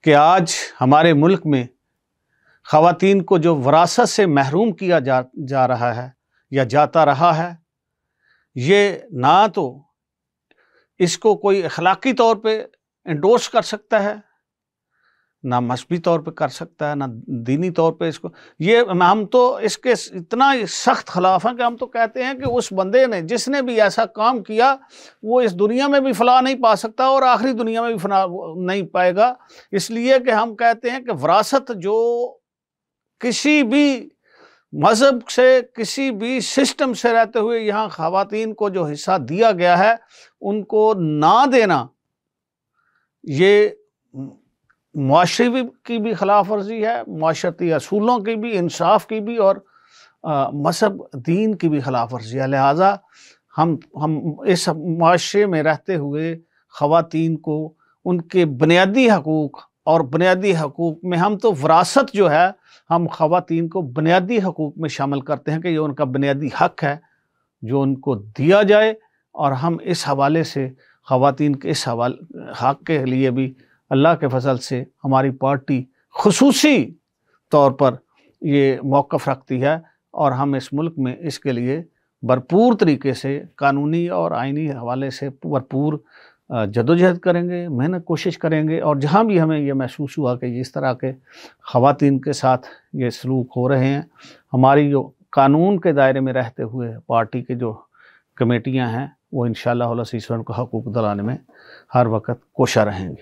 کہ آج ہمارے ملک میں خواتین کو جو وراثت سے محروم کیا جا رہا ہے یا جاتا رہا ہے، یہ نہ تو اس کو کوئی اخلاقی طور پہ انڈورس کر سکتا ہے، نہ مذہبی طور پہ کر سکتا ہے، نہ دینی طور پہ اس کو، یہ ہم تو اس کے اتنا سخت خلاف ہیں کہ ہم تو کہتے ہیں کہ اس بندے نے جس نے بھی ایسا کام کیا وہ اس دنیا میں بھی فلاح نہیں پا سکتا اور آخری دنیا میں بھی فلاح نہیں پائے گا، اس لیے کہ ہم کہتے ہیں کہ وراثت جو کسی بھی مذہب سے، کسی بھی سسٹم سے رہتے ہوئے یہاں خواتین کو جو حصہ دیا گیا ہے ان کو نہ دینا، یہ معاشرے کی بھی خلاف ورزی ہے، معاشرتی اصولوں کی بھی، انصاف کی بھی، اور مذہب دین کی بھی خلاف ورزی ہے۔ لہٰذا ہم اس معاشرے میں رہتے ہوئے خواتین کو ان کے بنیادی حقوق، اور بنیادی حقوق میں ہم تو وراثت جو ہے ہم خواتین کو بنیادی حقوق میں شامل کرتے ہیں کہ یہ ان کا بنیادی حق ہے جو ان کو دیا جائے، اور ہم اس حوالے سے خواتین کے اس حق کے لیے بھی اللہ کے فضل سے ہماری پارٹی خصوصی طور پر یہ موقف رکھتی ہے، اور ہم اس ملک میں اس کے لیے بھرپور طریقے سے قانونی اور آئینی حوالے سے بھرپور جدوجہد کریں گے، محنت کوشش کریں گے، اور جہاں بھی ہمیں یہ محسوس ہوا کہ اس طرح کے خواتین کے ساتھ یہ سلوک ہو رہے ہیں، ہماری جو قانون کے دائرے میں رہتے ہوئے پارٹی کے جو کمیٹیاں ہیں وہ انشاءاللہ العزیز ان کو حقوق دلانے میں ہر وقت کوشاں رہیں گے۔